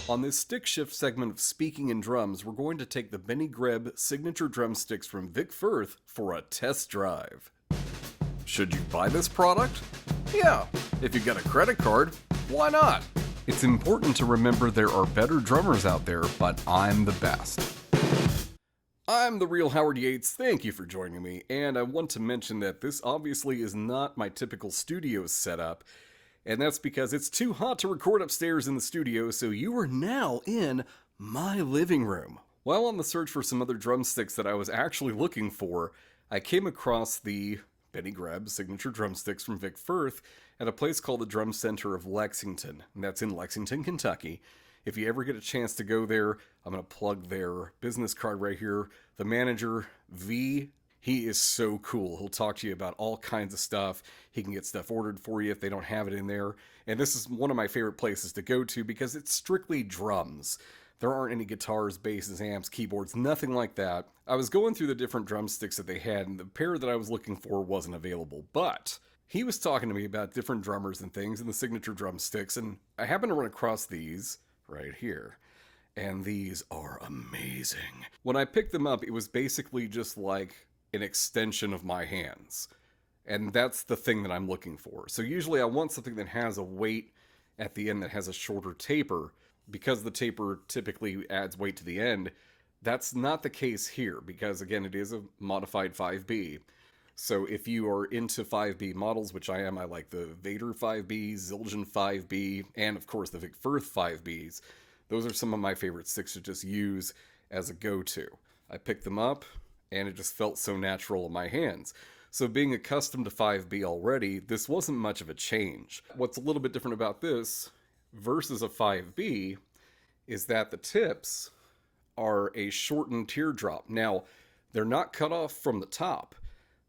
On this stick shift segment of Speaking in Drums, we're going to take the Benny Greb signature drumsticks from Vic Firth for a test drive. Should you buy this product? Yeah, if you got a credit card, why not? It's important to remember there are better drummers out there, but I'm the best. I'm the real Howard Yates, thank you for joining me, and I want to mention that this obviously is not my typical studio setup, and that's because it's too hot to record upstairs in the studio, so you are now in my living room. While on the search for some other drumsticks that I was actually looking for, I came across the Benny Greb signature drumsticks from Vic Firth at a place called the Drum Center of Lexington, and that's in Lexington, Kentucky. If you ever get a chance to go there, I'm going to plug their business card right here. The manager, V, he is so cool. He'll talk to you about all kinds of stuff. He can get stuff ordered for you if they don't have it in there. And this is one of my favorite places to go to because it's strictly drums. There aren't any guitars, basses, amps, keyboards, nothing like that. I was going through the different drumsticks that they had, and the pair that I was looking for wasn't available. But he was talking to me about different drummers and things and the signature drumsticks, and I happened to run across these right here. And these are amazing. When I picked them up, it was basically just like an extension of my hands. And that's the thing that I'm looking for. So usually I want something that has a weight at the end that has a shorter taper. Because the taper typically adds weight to the end, that's not the case here. Because again, it is a modified 5B. So if you are into 5B models, which I am, I like the Vader 5B, Zildjian 5B, and of course the Vic Firth 5Bs. Those are some of my favorite sticks to just use as a go-to. I picked them up, and it just felt so natural in my hands. So being accustomed to 5B already, this wasn't much of a change. What's a little bit different about this versus a 5B is that the tips are a shortened teardrop. Now, they're not cut off from the top.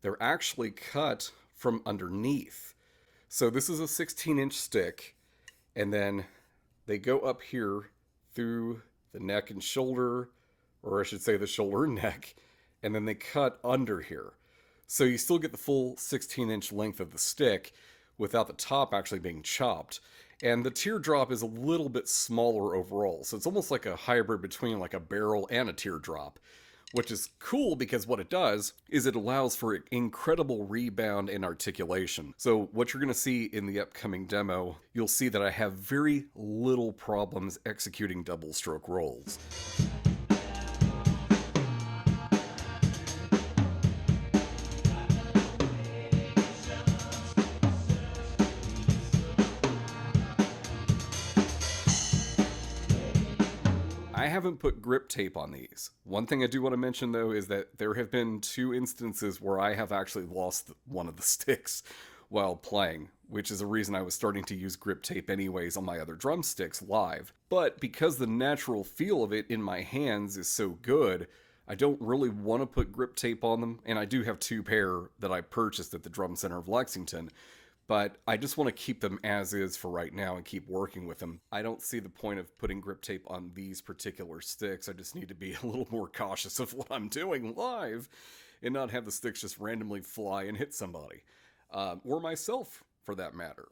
They're actually cut from underneath. So this is a 16-inch stick, and then they go up here through the neck and shoulder, or I should say the shoulder and neck, and then they cut under here. So you still get the full 16-inch length of the stick without the top actually being chopped. And the teardrop is a little bit smaller overall. So it's almost like a hybrid between like a barrel and a teardrop, which is cool because what it does is it allows for incredible rebound and articulation. So what you're going to see in the upcoming demo, you'll see that I have very little problems executing double stroke rolls. I haven't put grip tape on these. One thing I do want to mention though is that there have been 2 instances where I have actually lost one of the sticks while playing, which is a reason I was starting to use grip tape anyways on my other drumsticks live. But because the natural feel of it in my hands is so good, I don't really want to put grip tape on them, and I do have 2 pair that I purchased at the Drum Center of Lexington. But I just want to keep them as is for right now and keep working with them. I don't see the point of putting grip tape on these particular sticks. I just need to be a little more cautious of what I'm doing live and not have the sticks just randomly fly and hit somebody. Or myself, for that matter.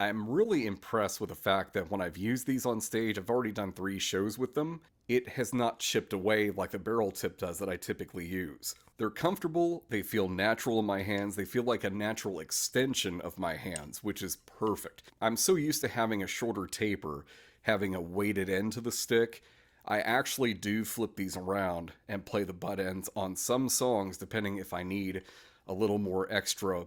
I'm really impressed with the fact that when I've used these on stage, I've already done 3 shows with them, it has not chipped away like the barrel tip does that I typically use. They're comfortable, they feel natural in my hands, they feel like a natural extension of my hands, which is perfect. I'm so used to having a shorter taper, having a weighted end to the stick. I actually do flip these around and play the butt ends on some songs depending if I need a little more extra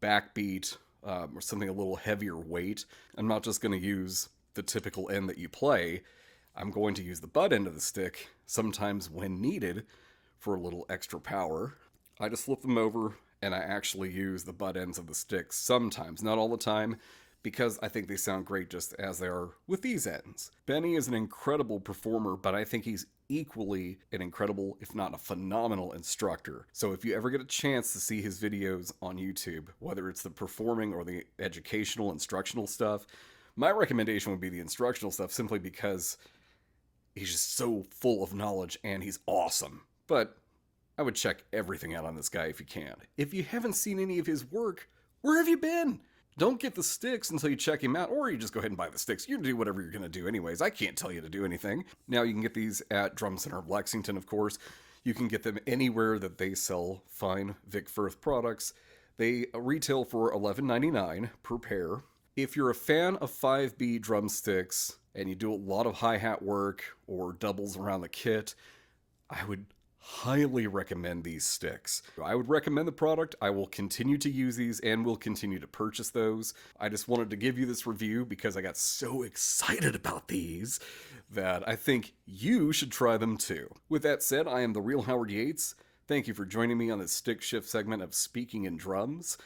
backbeat, or something a little heavier weight. I'm not just going to use the typical end that you play. I'm going to use the butt end of the stick, sometimes when needed, for a little extra power. I just flip them over, and I actually use the butt ends of the sticks sometimes, not all the time, because I think they sound great just as they are with these ends. Benny is an incredible performer, but I think he's equally an incredible, if not a phenomenal instructor. So if you ever get a chance to see his videos on YouTube, whether it's the performing or the educational, instructional stuff, my recommendation would be the instructional stuff simply because he's just so full of knowledge and he's awesome. But I would check everything out on this guy if you can. If you haven't seen any of his work, where have you been? Don't get the sticks until you check him out, or you just go ahead and buy the sticks. You do whatever you're going to do anyways. I can't tell you to do anything. Now, you can get these at Drum Center of Lexington, of course. You can get them anywhere that they sell fine Vic Firth products. They retail for $11.99 per pair. If you're a fan of 5B drumsticks and you do a lot of hi-hat work or doubles around the kit, I would highly recommend these sticks. I would recommend the product. I will continue to use these and will continue to purchase those. I just wanted to give you this review because I got so excited about these that I think you should try them too. With that said, I am the real Howard Yates. Thank you for joining me on this stick shift segment of Speaking in Drums.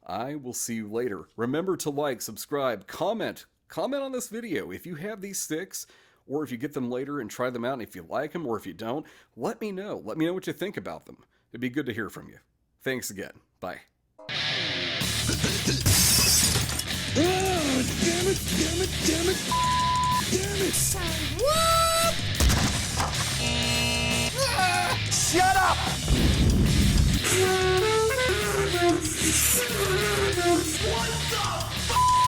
I will see you later. Remember to like, subscribe, comment on this video. If you have these sticks, or if you get them later and try them out, and if you like them or if you don't, let me know. Let me know what you think about them. It'd be good to hear from you. Thanks again. Bye. Oh, damn it, damn it, damn it, damn it. What? Shut up! What?